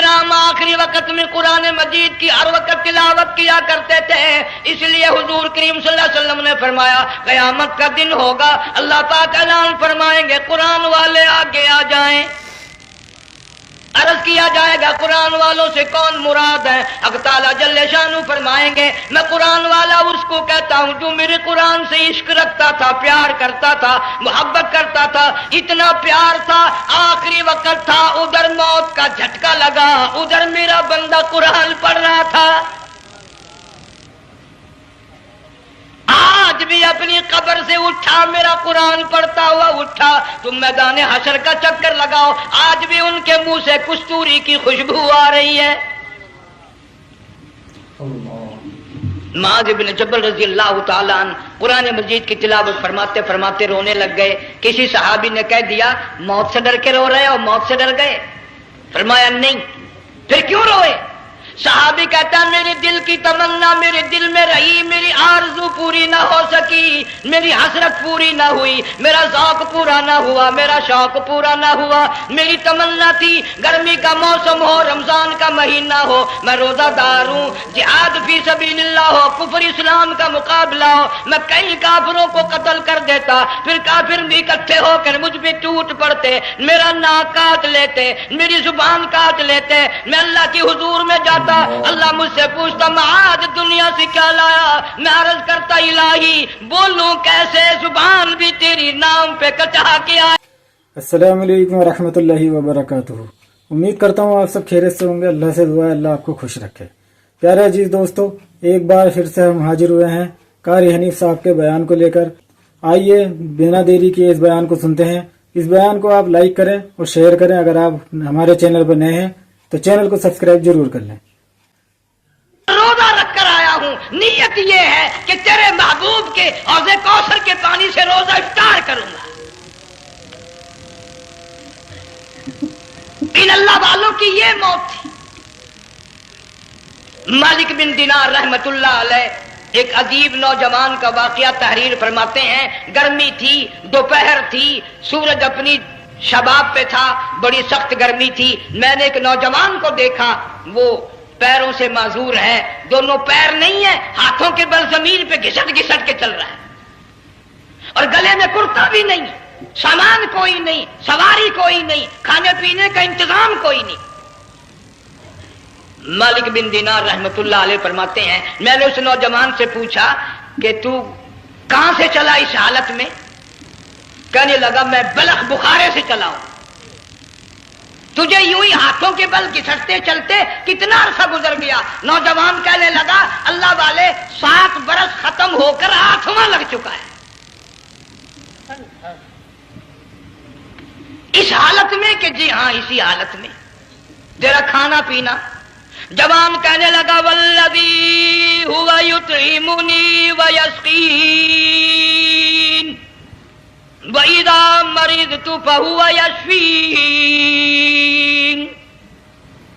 کرام آخری وقت میں قرآن مجید کی ہر وقت تلاوت کیا کرتے تھے، اس لیے حضور کریم صلی اللہ علیہ وسلم نے فرمایا قیامت کا دن ہوگا، اللہ پاک اعلان فرمائیں گے قرآن والے آگے آ جائیں۔ عرض کیا جائے گا قرآن والوں سے کون مراد ہے؟ حق تعالیٰ جل شانہ فرمائیں گے میں قرآن والا اس کو کہتا ہوں جو میرے قرآن سے عشق رکھتا تھا، پیار کرتا تھا، محبت کرتا تھا، اتنا پیار تھا آخری وقت تھا، ادھر موت کا جھٹکا لگا، ادھر میرا بندہ قرآن پڑھ رہا تھا، آج بھی اپنی قبر سے اٹھا، میرا قرآن پڑھتا ہوا اٹھا، تم میدان حشر کا چکر لگاؤ، آج بھی ان کے منہ سے کستوری کی خوشبو آ رہی ہے۔ معاذ بن جبل رضی اللہ تعالیٰ عنہ قرآن مجید کی تلاوت فرماتے فرماتے رونے لگ گئے۔ کسی صحابی نے کہہ دیا موت سے ڈر کے رو رہے ہو، موت سے ڈر گئے؟ فرمایا نہیں۔ پھر کیوں روئے؟ صحابی کہتا ہے میرے دل کی تمنا میرے دل میں رہی، میری آرزو پوری نہ ہو سکی، میری حسرت پوری نہ ہوئی، میرا ذوق پورا نہ ہوا، میرا شوق پورا نہ ہوا، میری تمنا تھی گرمی کا موسم ہو، رمضان کا مہینہ ہو، میں روزہ دار ہوں، جہاد فی سبیل اللہ ہو، کفر اسلام کا مقابلہ ہو، میں کئی کافروں کو قتل کر دیتا، پھر کافر بھی اکٹھے ہو کر مجھ پہ ٹوٹ پڑتے، میرا ناک کاٹ لیتے، میری زبان کاٹ لیتے، میں اللہ کی حضور میں جاتا، اللہ مجھ سے پوچھتا معاذ دنیا سے کیا لایا؟ میں عرض کرتا الہی بولوں کیسے، زبان بھی تیری نام پہ کٹا کے آئے۔ السلام علیکم ورحمۃ اللہ وبرکاتہ۔ امید کرتا ہوں آپ سب خیریت سے ہوں گے، اللہ سے دعا ہے اللہ آپ کو خوش رکھے۔ پیارے عزیز دوستو، ایک بار پھر سے ہم حاضر ہوئے ہیں قاری حنیف صاحب کے بیان کو لے کر۔ آئیے بنا دیری کیے اس بیان کو سنتے ہیں۔ اس بیان کو آپ لائک کریں اور شیئر کریں، اگر آپ ہمارے چینل پر نئے ہیں تو چینل کو سبسکرائب ضرور کر لیں۔ روزہ رکھ کر آیا ہوں، نیت یہ ہے کہ تیرے محبوب کے حوض کوثر کے پانی سے روزہ افطار کروں گا۔ ان اللہ والوں کی یہ موت تھی۔ مالک بن دینار رحمت اللہ علیہ ایک عجیب نوجوان کا واقعہ تحریر فرماتے ہیں۔ گرمی تھی، دوپہر تھی، سورج اپنی شباب پہ تھا، بڑی سخت گرمی تھی۔ میں نے ایک نوجوان کو دیکھا، وہ پیروں سے معذور ہے، دونوں پیر نہیں ہیں، ہاتھوں کے بل زمین پہ گھسٹ گھسٹ کے چل رہا ہے، اور گلے میں کرتا بھی نہیں، سامان کوئی نہیں، سواری کوئی نہیں، کھانے پینے کا انتظام کوئی نہیں۔ مالک بن دینار رحمت اللہ علیہ فرماتے ہیں میں نے اس نوجوان سے پوچھا کہ تو کہاں سے چلا اس حالت میں؟ کہنے لگا میں بلخ بخارے سے چلا ہوں۔ تجھے یوں ہی ہاتھوں کے بل گھسٹتے چلتے کتنا عرصہ گزر گیا؟ نوجوان کہنے لگا اللہ والے 7 برس ختم ہو کر 8واں لگ چکا ہے۔ اس حالت میں کہ جی ہاں اسی حالت میں تیرا کھانا پینا۔ جوان کہنے لگا والذی ہوا یطعمنی ویسقین وَإِذَا مَرِضْتُ فَهُوَ يَشْفِينِ۔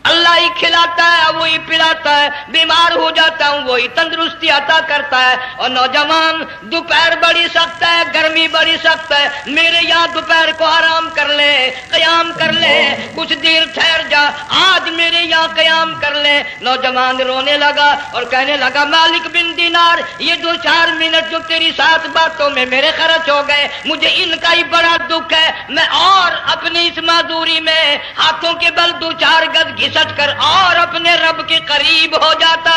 اللہ ہی کھلاتا ہے، وہی پلاتا ہے، بیمار ہو جاتا ہوں وہی تندرستی عطا کرتا ہے۔ اور نوجوان دوپہر بڑی سخت ہے، گرمی بڑی سخت ہے، میرے یہاں دوپہر کو آرام کر لے، قیام کر لے، کچھ دیر ٹھہر جا، آج میرے یہاں قیام کر لے۔ نوجوان رونے لگا اور کہنے لگا مالک بن دینار یہ 2-4 منٹ جو تیری ساتھ باتوں میں میرے خرچ ہو گئے، مجھے ان کا ہی بڑا دکھ ہے، میں اور اپنی اس معذوری میں ہاتھوں کے بل 2-4 گز گھسٹ کر اور اپنے رب کے قریب ہو جاتا۔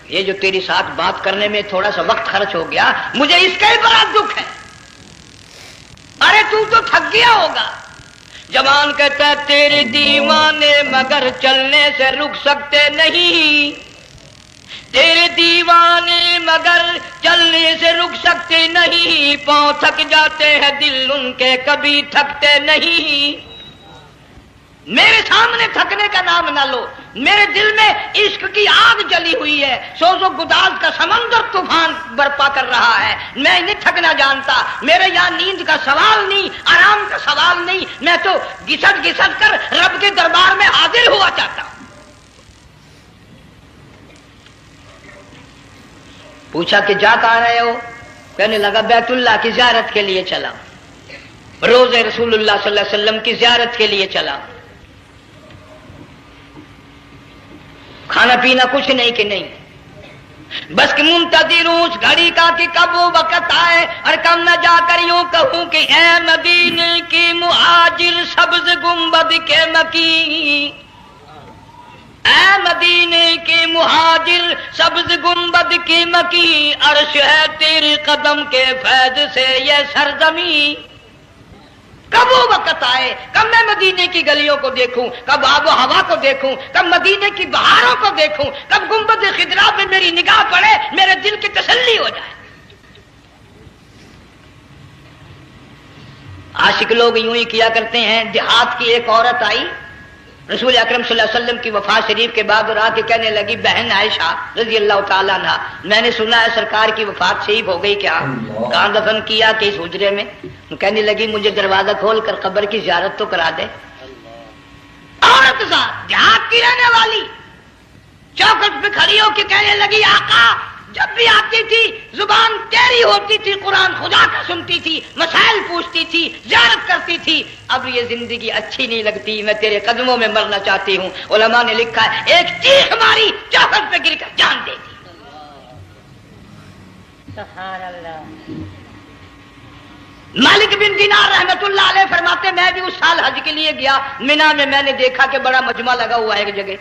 یہ جو تیری ساتھ بات کرنے میں تھوڑا سا وقت خرچ ہو گیا، مجھے اس کا ہی بڑا دکھ ہے۔ ارے تو تھک گیا ہوگا۔ جوان کہتا ہے تیرے دیوانے مگر چلنے سے رک سکتے نہیں، تیرے دیوانے مگر چلنے سے رک سکتے نہیں، پاؤں تھک جاتے ہیں دل ان کے کبھی تھکتے نہیں۔ میرے سامنے تھکنے کا نام نہ لو، میرے دل میں عشق کی آگ جلی ہوئی ہے، سوز و گداز کا سمندر طوفان برپا کر رہا ہے، میں نہیں تھکنا جانتا، میرے یہاں نیند کا سوال نہیں، آرام کا سوال نہیں، میں تو گھسٹ گھسٹ کر رب کے دربار میں حاضر ہوا چاہتا ہوں۔ پوچھا کہ جا کہاں رہے ہو؟ کہنے لگا بیت اللہ کی زیارت کے لیے چلا۔ روزے رسول اللہ صلی اللہ علیہ وسلم کی زیارت کے لیے چلا، کھانا پینا کچھ نہیں کہ نہیں، بس کہ منتظر ہوں اس گھڑی کا کہ کب وہ وقت آئے اور کم نہ جا کر یوں کہوں کہ اے مدینے کی مہاجر سبز گنبد کے مکی، اے مدینے کی مہاجر سبز گنبد کی مکی، عرش ہے تیرے قدم کے فیض سے یہ سرزمین۔ کب وہ وقت آئے، کب میں مدینے کی گلیوں کو دیکھوں، کب آب و ہوا کو دیکھوں، کب مدینے کی بہاروں کو دیکھوں، کب گنبد خضرا پہ میری نگاہ پڑے، میرے دل کی تسلی ہو جائے۔ عاشق لوگ یوں ہی کیا کرتے ہیں۔ دیہات کی ایک عورت آئی رسول اکرم صلی اللہ علیہ وسلم کی وفات شریف کے بعد اور آ کے کہنے لگی بہن عائشہ رضی اللہ تعالیٰ عنہا، میں نے سنا ہے سرکار کی وفات شریف ہو گئی، کیا کہاں دفن کیا کہ اس حجرے میں؟ کہنے لگی مجھے دروازہ کھول کر قبر کی زیارت تو کرا دے۔ عورت صاحب دیہات کی رہنے والی چوکھٹ پہ کھڑی ہو کے کہنے لگی آقا جب بھی آتی تھی زبان تیری ہوتی تھی، قرآن خدا کا سنتی تھی، مسائل پوچھتی تھی، زیارت کرتی تھی، اب یہ زندگی اچھی نہیں لگتی، میں تیرے قدموں میں مرنا چاہتی ہوں۔ علماء نے لکھا ہے ایک چیخ ماری چوکھٹ پہ گر کر جان دے دی۔ سبحان اللہ۔ مالک بن دینار رحمت اللہ علیہ فرماتے میں بھی اس سال حج کے لیے گیا، مینا میں میں نے دیکھا کہ بڑا مجمع لگا ہوا ہے ایک جگہ،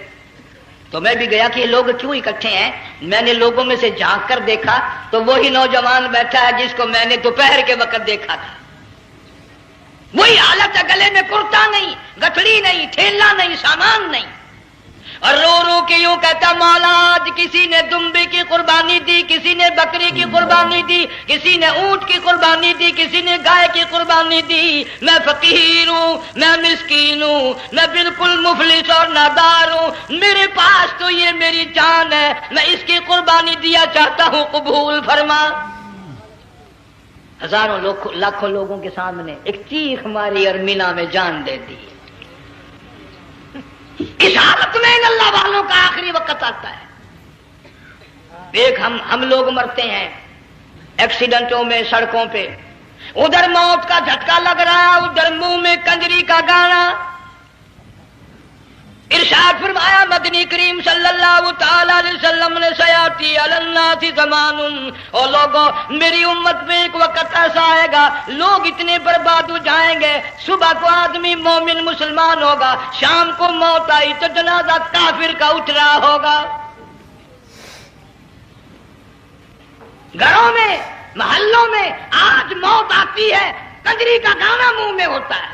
تو میں بھی گیا کہ یہ لوگ کیوں اکٹھے ہیں۔ میں نے لوگوں میں سے جھانک کر دیکھا تو وہی نوجوان بیٹھا ہے جس کو میں نے دوپہر کے وقت دیکھا تھا، وہی حالت ہے، گلے میں کرتا نہیں، گٹھڑی نہیں، ٹھیلا نہیں، سامان نہیں، اور رو رو کے یوں کہتا مولا آج کسی نے دمبے کی قربانی دی، کسی نے بکری کی قربانی دی، کسی نے اونٹ کی قربانی دی، کسی نے گائے کی قربانی دی، میں فقیر ہوں، میں مسکین ہوں، میں بالکل مفلس اور نادار ہوں، میرے پاس تو یہ میری جان ہے، میں اس کی قربانی دیا چاہتا ہوں، قبول فرما۔ ہزاروں لاکھوں لوگوں کے سامنے ایک چیخ ماری اور مینا میں جان دے دی۔ اس حالت میں ان اللہ والوں کا آخری وقت آتا ہے۔ ایک ہم لوگ مرتے ہیں ایکسیڈنٹوں میں، سڑکوں پہ، ادھر موت کا جھٹکا لگ رہا، ادھر منہ میں کنجری کا گانا۔ ارشاد فرمایا مدنی کریم صلی اللہ تعالی علیہ وسلم نے سیاتی علی الناس زمان، او لوگوں میری امت میں ایک وقت ایسا آئے گا لوگ اتنے برباد ہو جائیں گے، صبح کو آدمی مومن مسلمان ہوگا، شام کو موت آئی تو جنازہ کافر کا اٹھ رہا ہوگا۔ گھروں میں، محلوں میں آج موت آتی ہے، کنجری کا گانا منہ میں ہوتا ہے،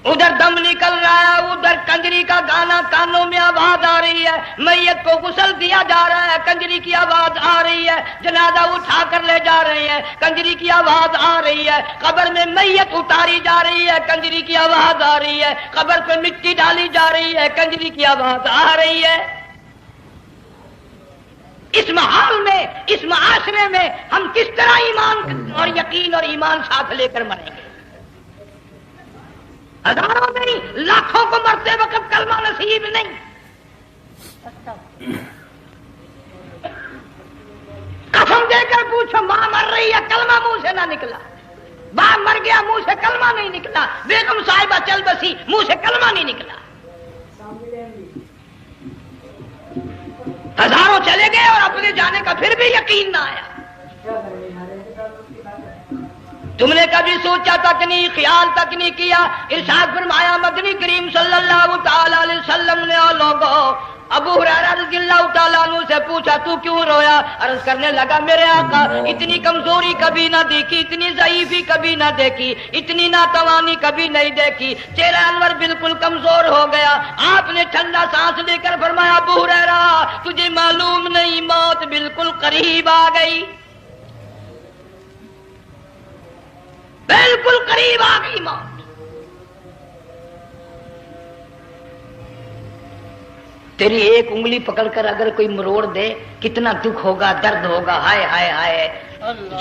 ادھر دم نکل رہا ہے، ادھر کنجری کا گانا کانوں میں آواز آ رہی ہے، میت کو غسل دیا جا رہا ہے، کنجری کی آواز آ رہی ہے، جنازہ اٹھا کر لے جا رہے ہیں، کنجری کی آواز آ رہی ہے، قبر میں میت اتاری جا رہی ہے، کنجری کی آواز آ رہی ہے، قبر پہ مٹی ڈالی جا رہی ہے، کنجری کی آواز آ رہی ہے۔ اس ماحول میں، اس معاشرے میں ہم کس طرح ایمان اور یقین اور ایمان ساتھ لے کر مریں گے؟ ہزاروں نہیں لاکھوں کو مرتے وقت کلمہ نصیب نہیں۔ قسم دے کر پوچھو ماں مر رہی ہے کلمہ منہ سے نہ نکلا، باپ مر گیا منہ سے کلمہ نہیں نکلا، بیگم صاحبہ چل بسی منہ سے کلمہ نہیں نکلا۔ ہزاروں چلے گئے اور اپنے جانے کا پھر بھی یقین نہ آیا۔ تم نے کبھی سوچا تک نہیں، خیال تک نہیں کیا۔ ارشاد فرمایا مدنی کریم صلی اللہ تعالی علیہ وسلم نے اور لوگوں ابو ہریرہ رضی اللہ تعالیٰ عنہ سے پوچھا تو کیوں رویا؟ عرض کرنے لگا میرے آقا اتنی کمزوری کبھی نہ دیکھی، اتنی ضعیفی کبھی نہ دیکھی، اتنی ناتوانی کبھی نہیں دیکھی، چہرہ انور بالکل کمزور ہو گیا۔ آپ نے ٹھنڈا سانس لے کر فرمایا ابو ہریرہ تجھے معلوم نہیں موت بالکل قریب آ گئی، بالکل قریب آ گئی موت۔ تیری ایک انگلی پکڑ کر اگر کوئی مروڑ دے کتنا دکھ ہوگا، درد ہوگا، ہائے ہائے ہائے۔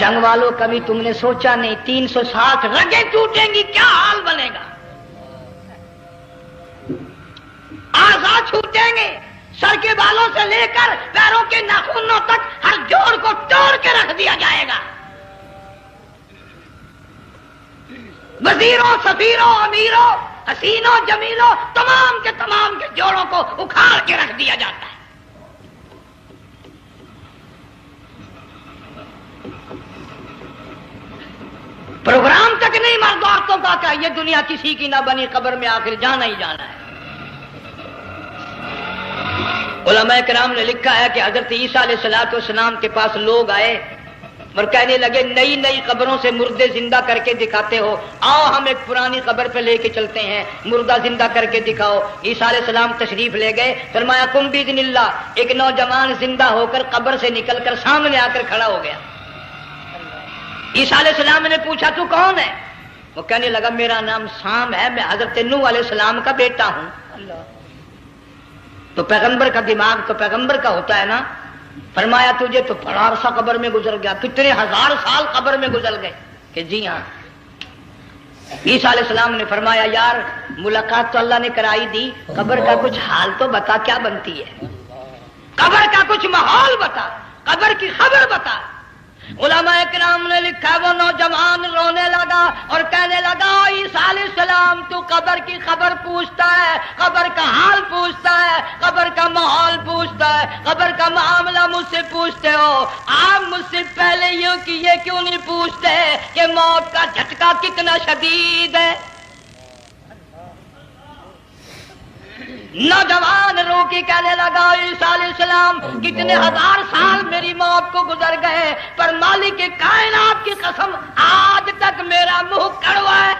جنگ والوں کبھی تم نے سوچا نہیں 360 رگیں ٹوٹیں گی کیا حال بنے گا، اعضاء چھوٹیں گے، سر کے بالوں سے لے کر پیروں کے ناخنوں تک ہر جوڑ کو توڑ کے رکھ دیا جائے گا۔ وزیروں، سفیروں، امیروں، حسینوں، جمیلوں، تمام کے جوڑوں کو اکھاڑ کے رکھ دیا جاتا ہے۔ پروگرام تک نہیں مرد عورتوں کا کہ یہ دنیا کسی کی نہ بنی، قبر میں آخر جانا ہی جانا ہے۔ علماء کرام نے لکھا ہے کہ حضرت عیسیٰ علیہ السلام کے پاس لوگ آئے اور کہنے لگے نئی نئی قبروں سے مردے زندہ کر کے دکھاتے ہو، آؤ ہم ایک پرانی قبر پہ لے کے چلتے ہیں، مردہ زندہ کر کے دکھاؤ۔ عیسیٰ علیہ السلام تشریف لے گئے، فرمایا قم باذن اللہ، ایک نوجوان زندہ ہو کر قبر سے نکل کر سامنے آ کر کھڑا ہو گیا۔ عیسیٰ علیہ السلام نے پوچھا تو کون ہے؟ وہ کہنے لگا میرا نام سام ہے، میں حضرت نوح علیہ السلام کا بیٹا ہوں۔ تو پیغمبر کا دماغ تو پیغمبر کا ہوتا ہے نا۔ فرمایا تجھے تو بڑا عرصہ قبر میں گزر گیا، کتنے ہزار سال قبر میں گزر گئے؟ کہ جی ہاں۔ عیسیٰ علیہ السلام نے فرمایا یار ملاقات تو اللہ نے کرائی دی، قبر کا کچھ حال تو بتا، کیا بنتی ہے؟ قبر کا کچھ ماحول بتا، قبر کی خبر بتا۔ علماء کرام نے لکھا وہ نوجوان رونے لگا اور کہنے لگا عیسیٰ علیہ السلام تو قبر کی خبر پوچھتا ہے، قبر کا حال پوچھتا ہے، قبر کا ماحول پوچھتا ہے، قبر کا معاملہ مجھ سے پوچھتے ہو، آپ مجھ سے پہلے یوں کہ یہ کیوں نہیں پوچھتے کہ موت کا جھٹکا کتنا شدید ہے؟ نوجوان رو کے کہنے لگا عیسیٰ علیہ السلام کتنے ہزار سال میری موت کو گزر گئے، پر مالک کائنات کی قسم آج تک میرا منہ کڑوا ہے۔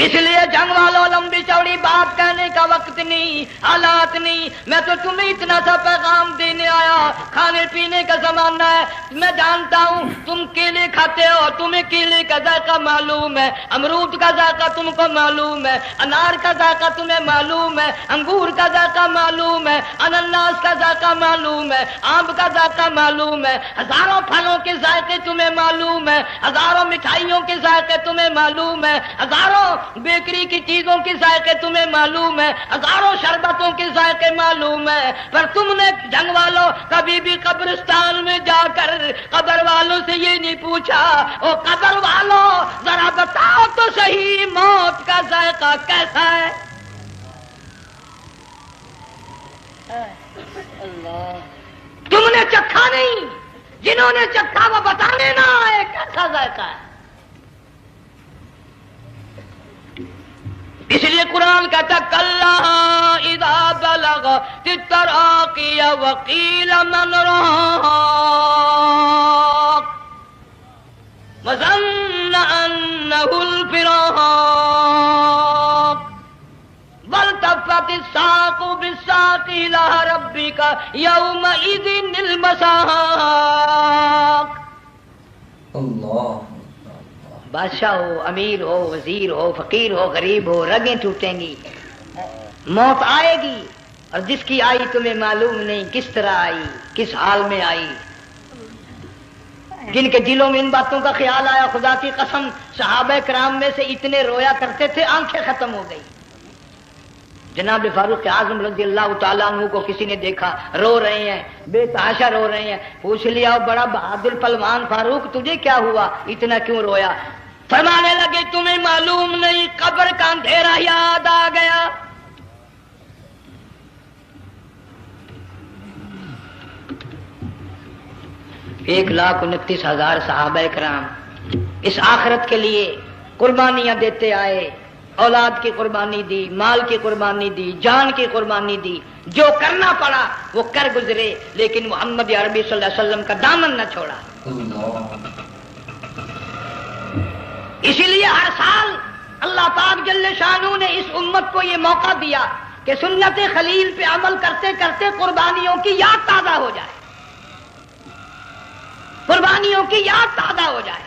اس لیے جنگ والوں لمبی چوڑی بات کہنے کا وقت نہیں، حالات نہیں، میں تو تمہیں اتنا سا پیغام دینے آیا، کھانے پینے کا زمانہ ہے، میں جانتا ہوں تم کیلے کھاتے ہو، تمہیں کیلے کا ذائقہ معلوم ہے، امرود کا ذائقہ تم کو معلوم ہے، انار کا ذائقہ تمہیں معلوم ہے، انگور کا ذائقہ معلوم ہے، انناس کا ذائقہ معلوم ہے، آم کا ذائقہ معلوم ہے، ہزاروں پھلوں کے ذائقے تمہیں معلوم ہے، ہزاروں مٹھائیوں کے ذائقے تمہیں معلوم ہے، ہزاروں بیکری کی چیزوں کے ذائقے تمہیں معلوم ہے، ہزاروں شربتوں کے ذائقے معلوم ہے، پر تم نے جنگ والوں کبھی بھی قبرستان میں جا کر قبر والوں سے یہ نہیں پوچھا او قبر والوں ذرا بتاؤ تو صحیح موت کا ذائقہ کیسا ہے؟ تم نے چکھا نہیں، جنہوں نے چکھا وہ بتانے نہ آئے کیسا ذائقہ ہے۔ اس لیے قرآن کہتا کلا اذا بلغت التراقی وقیل من راق وظن انہ الفراق والتفت الساق بالساق الى ربک یومئذ المساق۔ اللہ بادشاہ ہو، امیر ہو، وزیر ہو، فقیر ہو، غریب ہو، رگیں ٹوٹیں گی، موت آئے گی، اور جس کی آئی تمہیں معلوم نہیں کس طرح آئی، کس حال میں آئی۔ جن کے دلوں میں ان باتوں کا خیال آیا خدا کی قسم صحابہ کرام میں سے اتنے رویا کرتے تھے آنکھیں ختم ہو گئی۔ جناب فاروق اعظم رضی اللہ تعالیٰ عنہ کو کسی نے دیکھا رو رہے ہیں، بے تحاشا رو رہے ہیں، پوچھ لیا بڑا بہادر پلوان فاروق تجھے کیا ہوا، اتنا کیوں رویا؟ فرمانے لگے تمہیں معلوم نہیں قبر کا اندھیرا یاد آ گیا۔ 1,29,000 صحابہ کرام اس آخرت کے لیے قربانیاں دیتے آئے، اولاد کی قربانی دی، مال کی قربانی دی، جان کی قربانی دی، جو کرنا پڑا وہ کر گزرے، لیکن محمد عربی صلی اللہ علیہ وسلم کا دامن نہ چھوڑا۔ اسی لیے ہر سال اللہ پاک جل شانہ نے اس امت کو یہ موقع دیا کہ سنت خلیل پہ عمل کرتے کرتے قربانیوں کی یاد تازہ ہو جائے، قربانیوں کی یاد تازہ ہو جائے۔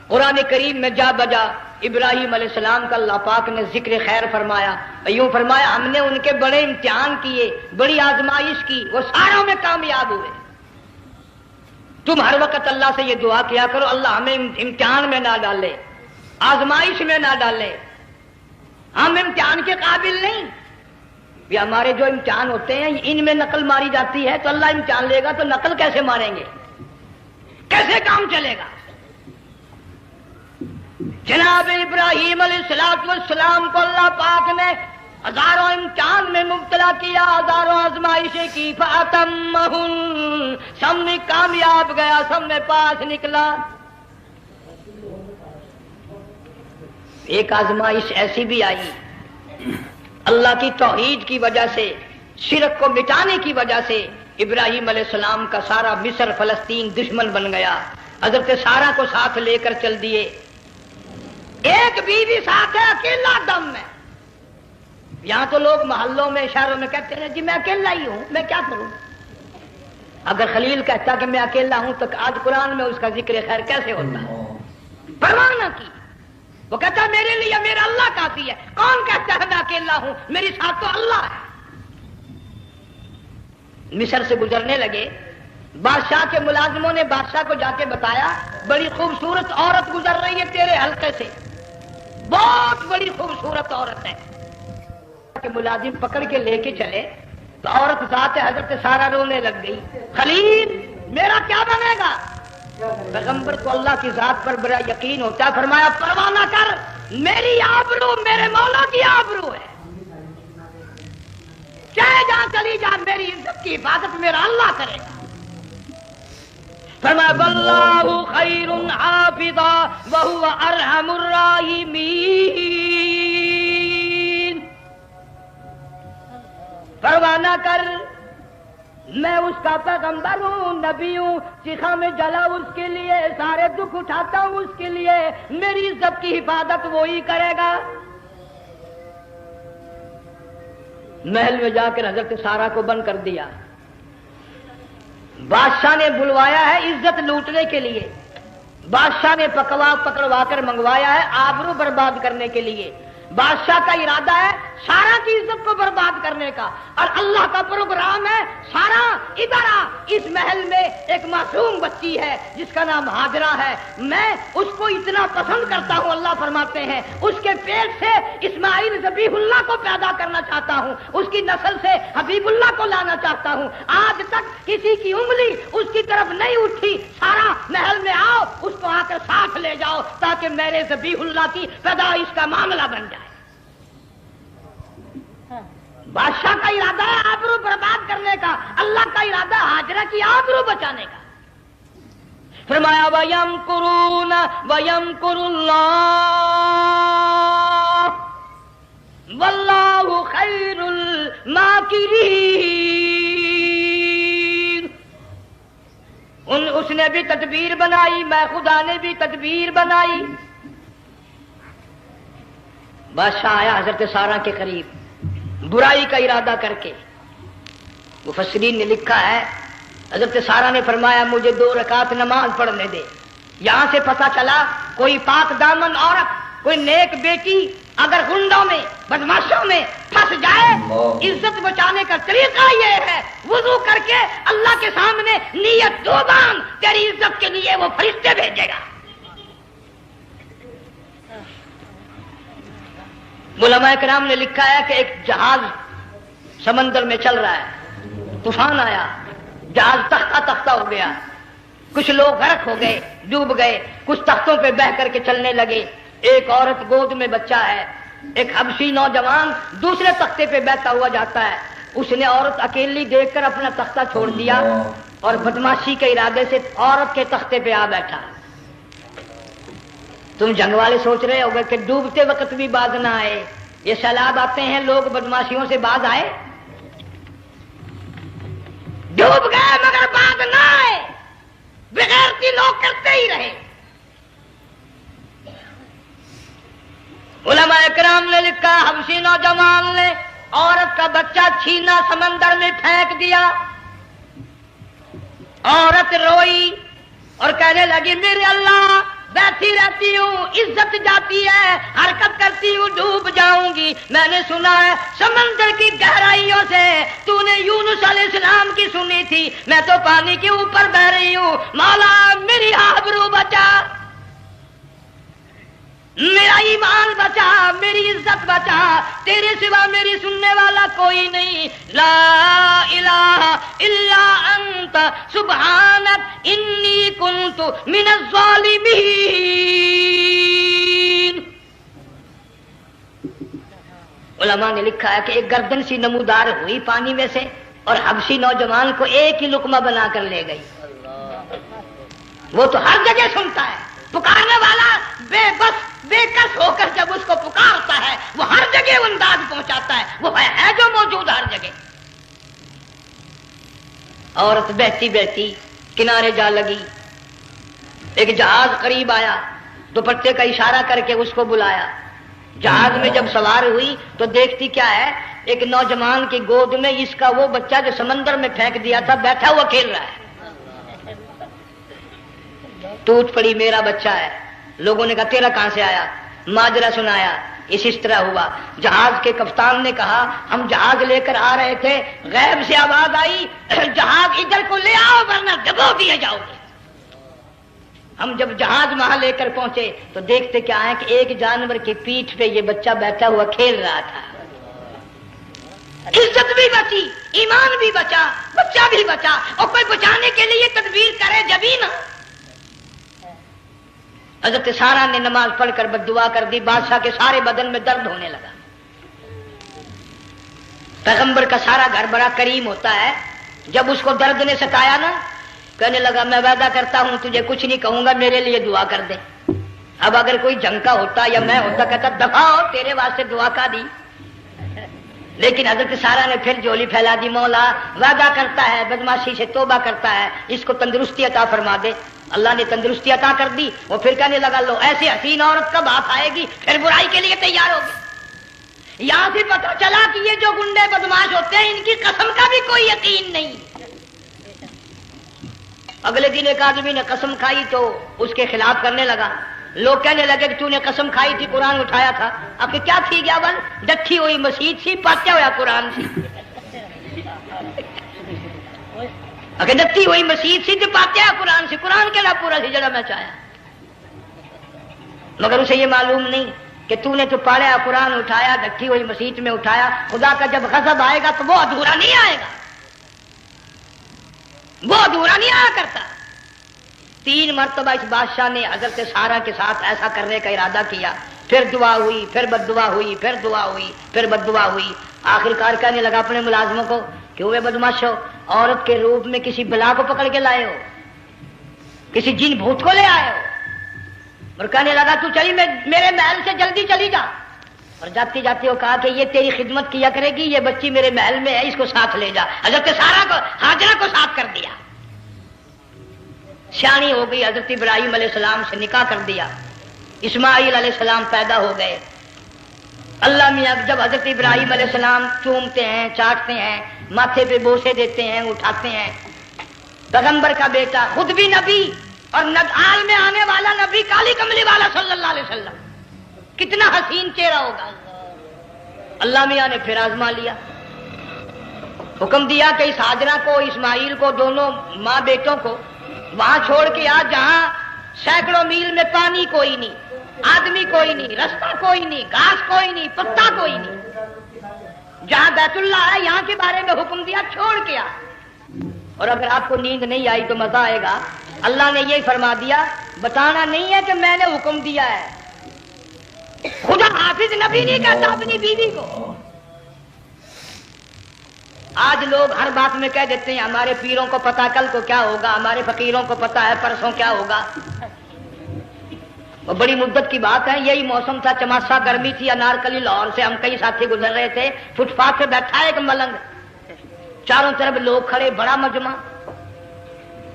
قرآن کریم میں جا بجا ابراہیم علیہ السلام کا اللہ پاک نے ذکر خیر فرمایا، یوں فرمایا ہم نے ان کے بڑے امتحان کیے، بڑی آزمائش کی، وہ ساروں میں کامیاب ہوئے۔ تم ہر وقت اللہ سے یہ دعا کیا کرو اللہ ہمیں امتحان میں نہ ڈالے، آزمائش میں نہ ڈالے، ہم امتحان کے قابل نہیں۔ یہ ہمارے جو امتحان ہوتے ہیں ان میں نقل ماری جاتی ہے، تو اللہ امتحان لے گا تو نقل کیسے ماریں گے؟ کیسے کام چلے گا؟ جناب ابراہیم علیہ السلام کو اللہ پاک نے ہزاروں امتحان میں مبتلا کیا، ہزاروں آزمائشیں کی، فَأَتَمَّهُنَّ، سب میں کامیاب گیا، سب میں پاس نکلا۔ ایک آزمائش ایسی بھی آئی، اللہ کی توحید کی وجہ سے، شرک کو مٹانے کی وجہ سے ابراہیم علیہ السلام کا سارا مصر فلسطین دشمن بن گیا، حضرت سارہ کو ساتھ لے کر چل دیے، ایک بیوی ساتھ ہے، اکیلا دم میں۔ یہاں تو لوگ محلوں میں شہروں میں کہتے ہیں جی میں اکیلا ہی ہوں، میں کیا کروں؟ اگر خلیل کہتا کہ میں اکیلا ہوں تو آج قرآن میں اس کا ذکر خیر کیسے ہوتا ہے؟ پرواہ نہ کی، وہ کہتا میرے لیے میرا اللہ کافی ہے۔ کون کہتا ہے میں اکیلا ہوں؟ میری ساتھ تو اللہ ہے۔ مصر سے گزرنے لگے، بادشاہ کے ملازموں نے بادشاہ کو جا کے بتایا بڑی خوبصورت عورت گزر رہی ہے تیرے حلقے سے، بہت بڑی خوبصورت عورت ہے۔ کہ ملازم پکڑ کے لے کے چلے تو عورت ذات حضرت سارہ رونے لگ گئی، خلیل میرا کیا بنے گا؟ پیغمبر کو اللہ کی ذات پر بڑا یقین ہوتا ہے، فرمایا پرواہ نہ کر، میری آبرو میرے مولا کی آبرو ہے، چاہے جہاں چلی جا میری عزت کی حفاظت میرا اللہ کرے گا۔ فرمایا واللہ خیر حافظا وہو ارحم الراحمین، پرواہ نہ کر، میں اس کا پیغمبر ہوں، نبی ہوں، چیخا میں جلا اس کے لیے، سارے دکھ اٹھاتا ہوں اس کے لیے، میری عزت کی حفاظت وہی کرے گا۔ محل میں جا کر حضرت سارہ کو بند کر دیا، بادشاہ نے بلوایا ہے عزت لوٹنے کے لیے، بادشاہ نے پکڑوا کر منگوایا ہے آبرو برباد کرنے کے لیے۔ بادشاہ کا ارادہ ہے سارا کی عزت کو برباد کرنے کا، اور اللہ کا پروگرام ہے سارا ادھر آ، اس محل میں ایک معصوم بچی ہے جس کا نام ہاجرہ ہے، میں اس کو اتنا پسند کرتا ہوں، اللہ فرماتے ہیں اس کے پیٹ سے اسماعیل ذبیح اللہ کو پیدا کرنا چاہتا ہوں، اس کی نسل سے حبیب اللہ کو لانا چاہتا ہوں، آج تک کسی کی انگلی اس کی طرف نہیں اٹھی، سارا محل میں آؤ، اس کو آ کر ساتھ لے جاؤ تاکہ میرے ذبیح اللہ کی پیدائش کا معاملہ بن جائے۔ بادشاہ کا ارادہ ہے آبرو برباد کرنے کا، اللہ کا ارادہ ہاجرہ کی آبرو بچانے کا۔ فرمایا وَيَمْكُرُونَ وَيَمْكُرُ اللَّهُ وَاللَّهُ خَيْرُ الْمَاكِرِينَ۔ اس نے بھی تدبیر بنائی، میں خدا نے بھی تدبیر بنائی۔ بادشاہ آیا حضرت سارہ کے قریب برائی کا ارادہ کر کے، مفسرین نے لکھا ہے حضرت سارہ نے فرمایا مجھے 2 رکعت نماز پڑھنے دے۔ یہاں سے پتہ چلا کوئی پاک دامن عورت، کوئی نیک بیٹی اگر گنڈوں میں بدماشوں میں پھنس جائے، عزت بچانے کا طریقہ یہ ہے وضو کر کے اللہ کے سامنے نیت دوبان تیری عزت کے لیے وہ فرشتے بھیجے گا۔ علماء کرام نے لکھا ہے کہ ایک جہاز سمندر میں چل رہا ہے، طوفان آیا، جہاز تختہ تختہ ہو گیا، کچھ لوگ غرق ہو گئے، ڈوب گئے، کچھ تختوں پہ بہ کر کے چلنے لگے، ایک عورت گود میں بچہ ہے، ایک حبشی نوجوان دوسرے تختے پہ بہتا ہوا جاتا ہے، اس نے عورت اکیلی دیکھ کر اپنا تختہ چھوڑ دیا اور بدماشی کے ارادے سے عورت کے تختے پہ آ بیٹھا۔ تم جنگ والے سوچ رہے ہوگے کہ ڈوبتے وقت بھی باز نہ آئے، یہ سیلاب آتے ہیں لوگ بدماشیوں سے باز آئے؟ ڈوب گئے مگر باز نہ آئے، بغیرتی لوگ کرتے ہی رہے۔ علماء کرام نے لکھا حبشی نوجوان نے عورت کا بچہ چھینا سمندر میں پھینک دیا، عورت روئی اور کہنے لگی میرے اللہ بیٹھی رہتی ہوں، عزت جاتی ہے، حرکت کرتی ہوں، ڈوب جاؤں گی، میں نے سنا ہے سمندر کی گہرائیوں سے تو نے یونس علیہ السلام کی سنی تھی، میں تو پانی کے اوپر بہ رہی ہوں، مولا میری آبرو بچا۔ میرا ایمان بچا، میری عزت بچا، تیرے سوا میری سننے والا کوئی نہیں، لا الہ الا انت سبحانک انی کنت من الظالمین۔ علماء نے لکھا ہے کہ ایک گردن سی نمودار ہوئی پانی میں سے اور حبشی نوجوان کو ایک ہی لقمہ بنا کر لے گئی۔ وہ تو ہر جگہ سنتا ہے، پکارنے والا بے بس بے کس ہو کر جب اس کو پکارتا ہے وہ ہر جگہ وہ انداز پہنچاتا ہے، وہ ہے جو موجود ہر جگہ۔ عورت بہتی بہتی کنارے جا لگی، ایک جہاز قریب آیا، دوپٹے کا اشارہ کر کے اس کو بلایا۔ جہاز میں جب سوار ہوئی تو دیکھتی کیا ہے، ایک نوجوان کی گود میں اس کا وہ بچہ جو سمندر میں پھینک دیا تھا بیٹھا ہوا کھیل رہا ہے۔ ٹوٹ پڑی، میرا بچہ ہے۔ لوگوں نے کہا تیرا کہاں سے آیا؟ ماجرا سنایا، اس طرح ہوا۔ جہاز کے کپتان نے کہا ہم جہاز لے کر آ رہے تھے، غیب سے آواز آئی جہاز ادھر کو لے آؤ ورنہ ڈبو دیے جاؤ گے۔ ہم جب جہاز وہاں لے کر پہنچے تو دیکھتے کیا ہے کہ ایک جانور کی پیٹھ پہ یہ بچہ بیٹھا ہوا کھیل رہا تھا۔ عزت بھی بچی، ایمان بھی بچا، بچہ بھی بچا، اور کوئی بچانے کے لیے تدبیر کرے جبھی نا۔ حضرت سارا نے نماز پڑھ کر بددعا کر دی، بادشاہ کے سارے بدن میں درد ہونے لگا۔ پیغمبر کا سارا گھر بڑا کریم ہوتا ہے، جب اس کو درد نے ستایا نا، کہنے لگا میں وعدہ کرتا ہوں تجھے کچھ نہیں کہوں گا، میرے لیے دعا کر دے۔ اب اگر کوئی جنگ کا ہوتا یا میں ہوتا کہتا دفع ہو، تیرے واسطے دعا کا دی۔ لیکن حضرت سارا نے پھر جولی پھیلا دی، مولا وعدہ کرتا ہے، بدماشی سے توبہ کرتا ہے، اس کو تندرستی عطا فرما دے۔ اللہ نے تندرستی عطا کر دی۔ وہ پھر کہنے لگا لو ایسی حسین عورت کب ہاتھ آئے گی، پھر برائی کے لیے تیار ہوگی۔ یہاں سے پتہ چلا کہ یہ جو گنڈے بدماش ہوتے ہیں ان کی قسم کا بھی کوئی یقین نہیں۔ اگلے دن ایک آدمی نے قسم کھائی تو اس کے خلاف کرنے لگا۔ لوگ کہنے لگے کہ تو نے قسم کھائی تھی، قرآن اٹھایا تھا، اب کیا تھی گیا بن ڈٹھی ہوئی مسجد سی، پاٹیا ہوا قرآن سی۔ اگر ڈٹھی ہوئی مسجد سی تو پاٹیا قرآن سی، قرآن کے لا پورا سی جڑا میں چاہیا، مگر اسے یہ معلوم نہیں کہ تو نے تو پاڑیا قرآن اٹھایا، ڈٹھی ہوئی مسجد میں اٹھایا۔ خدا کا جب غضب آئے گا تو وہ ادھورا نہیں آئے گا، وہ ادھورا نہیں آیا کرتا۔ 3 مرتبہ اس بادشاہ نے حضرت سارا کے ساتھ ایسا کرنے کا ارادہ کیا، پھر دعا ہوئی، پھر بد دعا ہوئی، پھر دعا ہوئی، پھر بد دعا ہوئی۔ آخر کار کہنے لگا اپنے ملازموں کو کہ ہوئے بدماش ہو، عورت کے روپ میں کسی بلا کو پکڑ کے لائے ہو، کسی جن بھوت کو لے آئے ہو۔ اور کہنے لگا تو چلی میرے محل سے جلدی چلی جا۔ اور جاتی جاتی وہ کہا کہ یہ تیری خدمت کیا کرے گی، یہ بچی میرے محل میں ہے، اس کو ساتھ لے جا۔ حضرت سارا کو ہاجرہ کو ساتھ کر دیا، سیانی ہو گئی، حضرت ابراہیم علیہ السلام سے نکاح کر دیا، اسماعیل علیہ السلام پیدا ہو گئے۔ اللہ میاں جب حضرت ابراہیم علیہ السلام چومتے ہیں، چاٹتے ہیں، ماتھے پہ بوسے دیتے ہیں، اٹھاتے ہیں، پیغمبر کا بیٹا، خود بھی نبی اور آل میں آنے والا نبی، کالی کملی والا صلی اللہ علیہ وسلم، کتنا حسین چہرہ ہوگا۔ اللہ میاں نے پھر آزما لیا، حکم دیا کہ اس ہاجرہ کو، اسماعیل کو، دونوں ماں بیٹوں کو وہاں چھوڑ کے آ جہاں سینکڑوں میل میں پانی کوئی نہیں، آدمی کوئی نہیں، رستہ کوئی نہیں، گھاس کوئی نہیں، پتا کوئی نہیں، جہاں بیت اللہ ہے یہاں کے بارے میں حکم دیا چھوڑ کے آ۔ اور اگر آپ کو نیند نہیں آئی تو مزہ آئے گا، اللہ نے یہ فرما دیا، بتانا نہیں ہے کہ میں نے حکم دیا ہے۔ خدا حافظ نبی نہیں کہتا اپنی بیوی کو۔ آج لوگ ہر بات میں کہہ دیتے ہیں ہمارے پیروں کو پتا کل کو کیا ہوگا، ہمارے فقیروں کو پتا ہے پرسوں کیا ہوگا۔ وہ بڑی مدت کی بات ہے، یہی موسم تھا، چماسا گرمی تھی، انارکلی لاہور سے ہم کئی ساتھی گزر رہے تھے، فٹ پاتھ پہ بیٹھا ہے ایک ملنگ، چاروں طرف لوگ کھڑے، بڑا مجمع،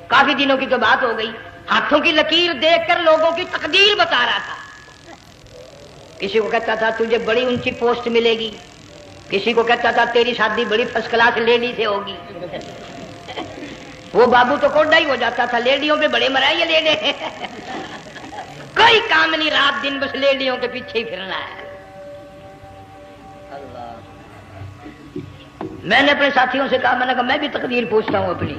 کافی دنوں کی تو بات ہو گئی، ہاتھوں کی لکیر دیکھ کر لوگوں کی تقدیر بتا رہا تھا۔ کسی کو کہتا تھا تجھے بڑی اونچی پوسٹ ملے گی، کسی کو کہتا تھا تیری شادی بڑی فرسٹ کلاس لیڈی سے ہوگی۔ وہ بابو تو کوڈا ہی ہو جاتا تھا، لیڈیوں پہ بڑے مرائے یہ لیڈے، کوئی کام نہیں، رات دن بس لیڈیوں کے پیچھے ہی پھرنا ہے۔ میں نے اپنے ساتھیوں سے کہا، میں نے کہا میں بھی تقدیر پوچھتا ہوں اپنی،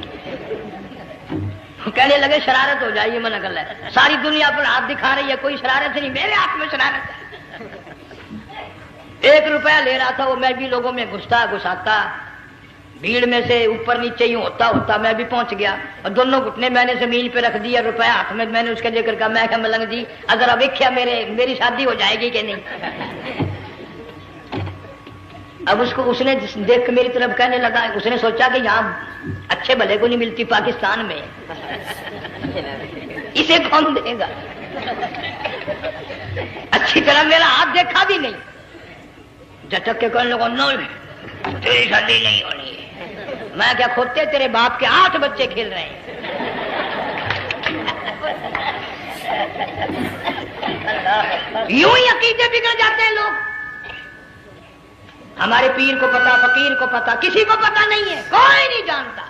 کہنے لگے شرارت ہو جائے، یہ منع کر لے، ساری دنیا پر ہاتھ دکھا رہی ہے، کوئی شرارت نہیں، میرے ہاتھ میں شرارت ہے۔ 1 روپیہ لے رہا تھا وہ، میں بھی لوگوں میں گھساتا، بھیڑ میں سے اوپر نیچے ہی ہوتا میں بھی پہنچ گیا، اور دونوں گھٹنے میں نے زمین پہ رکھ دیا، روپیہ ہاتھ میں نے اس کے لے کر کہا، میں کہ ملنگ جی اگر اب دیکھا میری شادی ہو جائے گی کہ نہیں؟ اب اس نے دیکھ کے میری طرف کہنے لگا، اس نے سوچا کہ یہاں اچھے بھلے کو نہیں ملتی پاکستان میں، اسے کون دے گا؟ اچھی طرح میرا ہاتھ دیکھا بھی نہیں، جھٹک کے کہنے لگا نہیں تیری شادی نہیں ہونی ہے۔ میں کیا کھوتے تیرے باپ کے 8 بچے کھیل رہے ہیں۔ یوں ہی عقیدے بگڑ جاتے ہیں لوگ۔ ہمارے پیر کو پتا، فقیر کو پتا، کسی کو پتا نہیں ہے، کوئی نہیں جانتا۔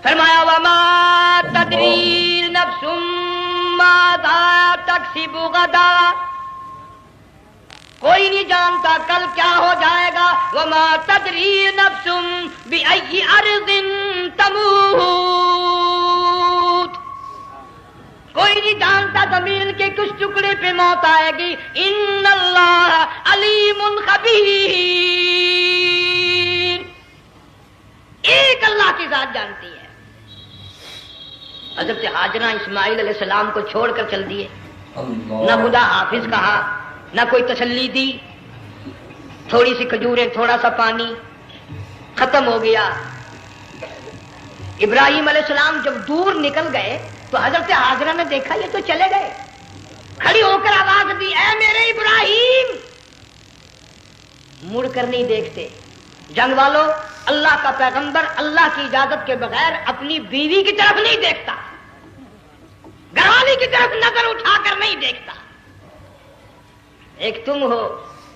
فرمایا وما تدری نفس ماذا تکسب غدا، کوئی نہیں جانتا کل کیا ہو جائے گا۔ وما تدری نفس بأی ارض تموت، کوئی نہیں جانتا زمین کے کس ٹکڑے پہ موت آئے گی۔ ان اللہ علیم خبیر، ایک اللہ کی ذات جانتی ہے۔ حضرت ہاجرہ اسماعیل علیہ السلام کو چھوڑ کر چل دیے، نہ خدا حافظ کہا، نہ کوئی تسلی دی، تھوڑی سی کھجوریں، تھوڑا سا پانی، ختم ہو گیا۔ ابراہیم علیہ السلام جب دور نکل گئے تو حضرت ہاجرہ نے دیکھا یہ تو چلے گئے، کھڑی ہو کر آواز دی، اے میرے ابراہیم، مڑ کر نہیں دیکھتے۔ جنگ والوں، اللہ کا پیغمبر اللہ کی اجازت کے بغیر اپنی بیوی کی طرف نہیں دیکھتا، گھر والی کی طرف نظر اٹھا کر نہیں دیکھتا۔ ایک تم ہو،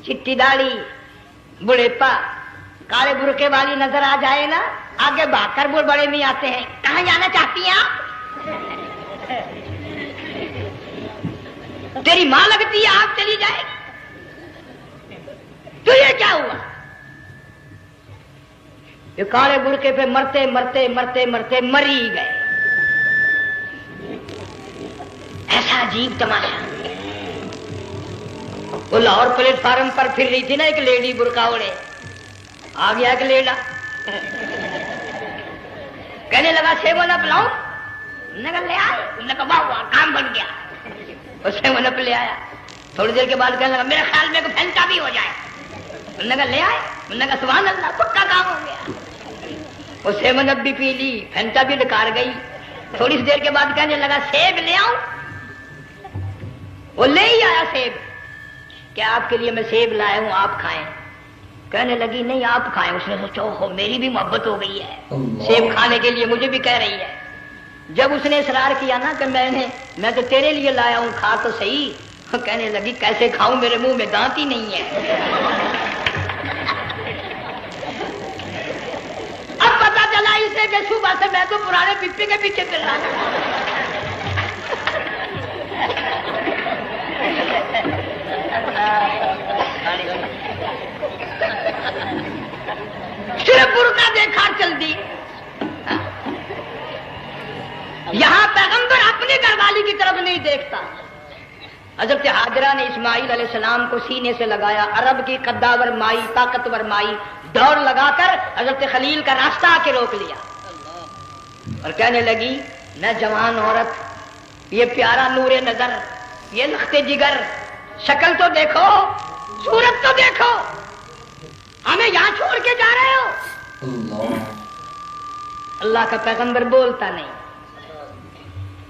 چٹی داڑھی، بڑھیپا، کالے برقعے والی نظر آ جائے نا، آگے بھاگ کر بڑے نہیں آتے ہیں، کہاں جانا چاہتی ہیں آپ؟ تیری ماں لگتی ہے آپ چلی جائے، تو یہ کیا ہوا؟ یہ کالے برقعے پہ مرتے مرتے مرتے مرتے مر ہی گئے۔ ایسا عجیب تماشا۔ وہ لاہور پلیٹ فارم پر پھر رہی تھی نا ایک لیڈی برقع اوڑے، آ گیا ایک لیڈا، کہنے لگا سیب نپ لاؤں؟ نے کہا لے آئے، نے کہا واہ واہ کام بن گیا، اس سیب نپ لے آیا۔ تھوڑی دیر کے بعد کہنے لگا میرے خیال میں پھینٹا بھی ہو جائے، نے کہا لے آئے، نے کہا سبحان اللہ پکا کام ہو گیا۔ وہ سیب نپ بھی پی لی، پھینٹا بھی ڈکار گئی۔ تھوڑی سی دیر کے بعد کہنے لگا سیب لے آؤں؟ وہ لے ہی آیا سیب، کہ آپ کے لیے میں سیب لایا ہوں آپ کھائیں۔ کہنے لگی نہیں آپ کھائیں۔ اس نے سوچا ہو میری بھی محبت ہو گئی ہے، سیب کھانے کے لیے مجھے بھی کہہ رہی ہے۔ جب اس نے اصرار کیا نا کہ میں تو تیرے لیے لایا ہوں، کھا تو صحیح، کہنے لگی کیسے کھاؤں، میرے منہ میں دانت ہی نہیں ہے۔ اب پتا چلا اسے کہ صبح سے میں تو پرانے پپی کے پیچھے پھر رہا تھا۔ صرف برقع دیکھا چل دی۔ یہاں پیغمبر اپنے گھر والی کی طرف نہیں دیکھتا۔ حضرت ہاجرہ نے اسماعیل علیہ السلام کو سینے سے لگایا، عرب کی قداور مائی، طاقتور مائی، دوڑ لگا کر حضرت خلیل کا راستہ آ کے روک لیا اور کہنے لگی نہ جوان عورت، یہ پیارا نور نظر، یہ لخت جگر، شکل تو دیکھو، صورت تو دیکھو، ہمیں یہاں چھوڑ کے جا رہے ہو؟ اللہ کا پیغمبر بولتا نہیں۔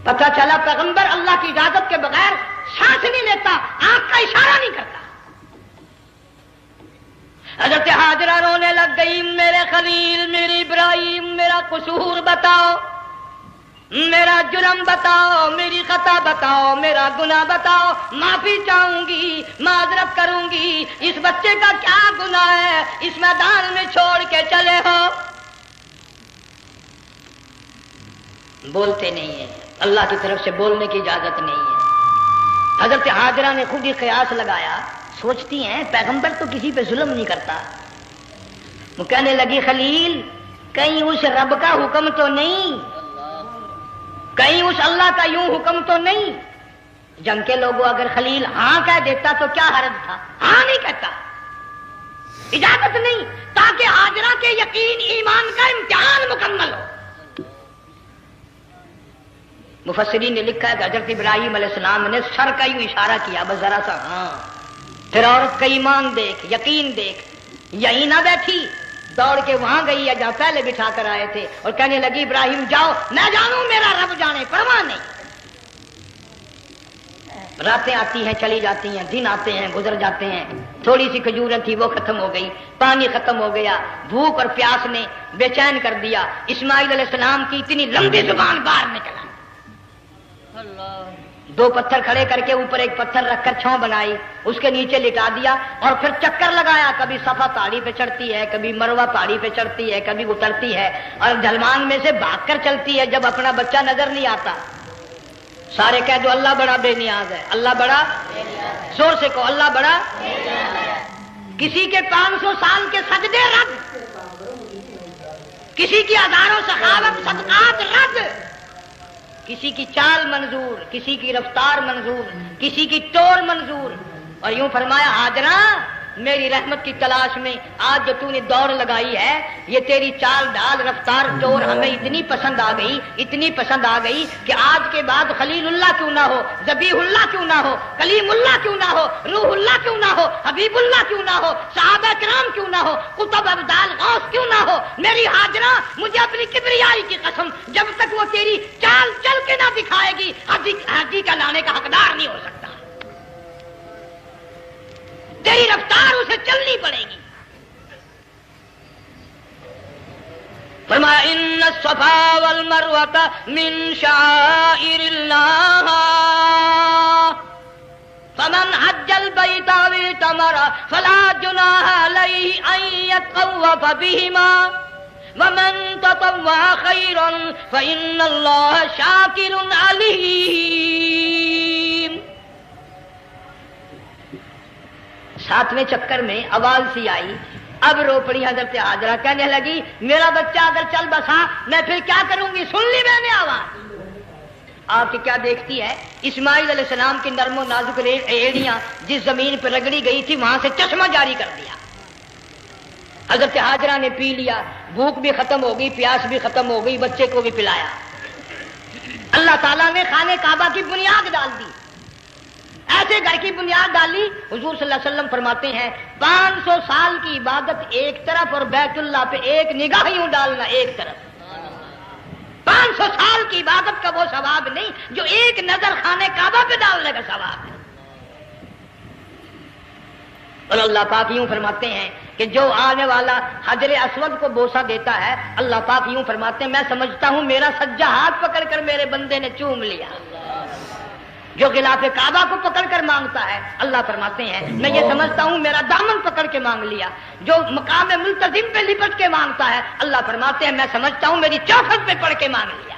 پتہ چلا پیغمبر اللہ کی اجازت کے بغیر سانس نہیں لیتا، آنکھ کا اشارہ نہیں کرتا۔ حضرت ہاجرہ رونے لگ گئی، میرے خلیل، میرے ابراہیم، میرا قصور بتاؤ، میرا جرم بتاؤ، میری خطا بتاؤ، میرا گناہ بتاؤ، معافی چاہوں گی، معذرت کروں گی، اس بچے کا کیا گناہ ہے اس میدان میں چھوڑ کے چلے ہو؟ بولتے نہیں ہیں، اللہ کی طرف سے بولنے کی اجازت نہیں ہے۔ حضرت ہاجرہ نے خود ہی قیاس لگایا، سوچتی ہیں پیغمبر تو کسی پہ ظلم نہیں کرتا۔ وہ کہنے لگی خلیل کہیں اس رب کا حکم تو نہیں کہیں اس اللہ کا یوں حکم تو نہیں؟ جنگ کے لوگوں اگر خلیل ہاں کہہ دیتا تو کیا حرج تھا؟ ہاں نہیں کہتا، اجازت نہیں، تاکہ ہاجرہ کے یقین ایمان کا امتحان مکمل ہو۔ مفسرین نے لکھا ہے کہ حضرت ابراہیم علیہ السلام نے سر کا یوں اشارہ کیا، بس ذرا سا ہاں، پھر عورت کا ایمان دیکھ، یقین دیکھ، یہی نہ بیٹھی، دوڑ کے وہاں گئی یا جہاں پہلے بٹھا کر آئے تھے، اور کہنے لگی ابراہیم جاؤ، میں جانوں میرا رب جانے، پرواہ نہیں۔ راتیں آتی ہیں چلی جاتی ہیں، دن آتے ہیں گزر جاتے ہیں، تھوڑی سی کھجوریں تھی وہ ختم ہو گئی، پانی ختم ہو گیا، بھوک اور پیاس نے بے چین کر دیا، اسماعیل علیہ السلام کی اتنی لمبی زبان باہر نکلا، دو پتھر کھڑے کر کے اوپر ایک پتھر رکھ کر چھاؤں بنائی، اس کے نیچے لٹا دیا، اور پھر چکر لگایا، کبھی صفا پہاڑی پہ چڑھتی ہے، کبھی مروہ پہاڑی پہ چڑھتی ہے، کبھی اترتی ہے، اور ڈھلوان میں سے بھاگ کر چلتی ہے، جب اپنا بچہ نظر نہیں آتا سارے کہہ دو اللہ بڑا بے نیاز ہے، اللہ بڑا، زور سے کہو اللہ بڑا۔ کسی کے 500 سال کے سجدے رد، کسی کی ہزاروں سخاوت صدقات رد، کسی کی چال منظور، کسی کی رفتار منظور، کسی کی ٹور منظور، اور یوں فرمایا ہاجرہ میری رحمت کی تلاش میں آج جو تو نے دوڑ لگائی ہے، یہ تیری چال ڈال رفتار ٹور ہمیں اتنی پسند آ گئی، اتنی پسند آ گئی کہ آج کے بعد خلیل اللہ کیوں نہ ہو، ذبیح اللہ کیوں نہ ہو، کلیم اللہ کیوں نہ ہو، روح اللہ کیوں نہ ہو، حبیب اللہ کیوں نہ ہو، صحابہ کرام کیوں نہ ہو، قطب ابدال غوث کیوں نہ ہو، میری ہاجرہ مجھے اپنی کبریائی کی قسم جب تک وہ تیری چال چل کے نہ دکھائے گی حاجی کا لانے کا حقدار نہیں ہو سکتا، تیری رفتار اسے چلنی پڑے گی۔ فرمایا ان الصفا والمروۃ من شعائر اللہ فمن حج البیت او اعتمر فلا جناح علیہ ان یطوف بہما ومن تطوع خیرا فإن اللہ شاکر علیم۔ 7ویں چکر میں آواز سی آئی، اب رو پڑی حضرت ہاجرہ، کہنے لگی میرا بچہ اگر چل بسا میں پھر کیا کروں گی، سن لی میں نے آواز۔ آپ کی کیا دیکھتی ہے، اسماعیل علیہ السلام کی نرم و نازک ایڑیاں جس زمین پہ رگڑی گئی تھی وہاں سے چشمہ جاری کر دیا، حضرت ہاجرہ نے پی لیا، بھوک بھی ختم ہو گئی، پیاس بھی ختم ہو گئی، بچے کو بھی پلایا۔ اللہ تعالیٰ نے خانہ کعبہ کی بنیاد ڈال دی، ایسے گھر کی بنیاد ڈالی، حضور صلی اللہ علیہ وسلم فرماتے ہیں 500 سال کی عبادت ایک طرف اور بیت اللہ پہ ایک نگاہ یوں ڈالنا ایک طرف، 500 سال کی عبادت کا وہ ثواب نہیں جو ایک نظر خانہ کعبہ پہ ڈالنے کا ثواب ہے۔ اور اللہ پاک یوں فرماتے ہیں کہ جو آنے والا حجر اسود کو بوسہ دیتا ہے، اللہ پاک یوں فرماتے ہیں میں سمجھتا ہوں میرا سجا ہاتھ پکڑ کر میرے بندے نے چوم لیا، جو غلاف کعبہ کو پکڑ کر مانگتا ہے اللہ فرماتے ہیں میں یہ سمجھتا ہوں میرا دامن پکڑ کے مانگ لیا، جو مقام ملتزم پہ لپٹ کے مانگتا ہے اللہ فرماتے ہیں میں سمجھتا ہوں میری چوکھٹ پہ پڑھ کے مانگ لیا۔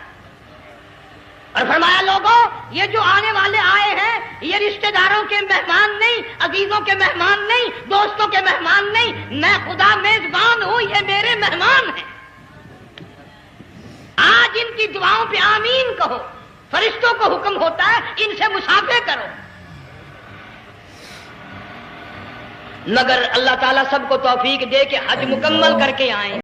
اور فرمایا لوگوں یہ جو آنے والے آئے ہیں یہ رشتہ داروں کے مہمان نہیں، عزیزوں کے مہمان نہیں، دوستوں کے مہمان نہیں، میں خدا میزبان ہوں، یہ میرے مہمان ہیں، آج ان کی دعاؤں پہ آمین کہو، فرشتوں کو حکم ہوتا ہے ان سے مسافے کرو، مگر اللہ تعالیٰ سب کو توفیق دے کہ حج مکمل کر کے آئیں۔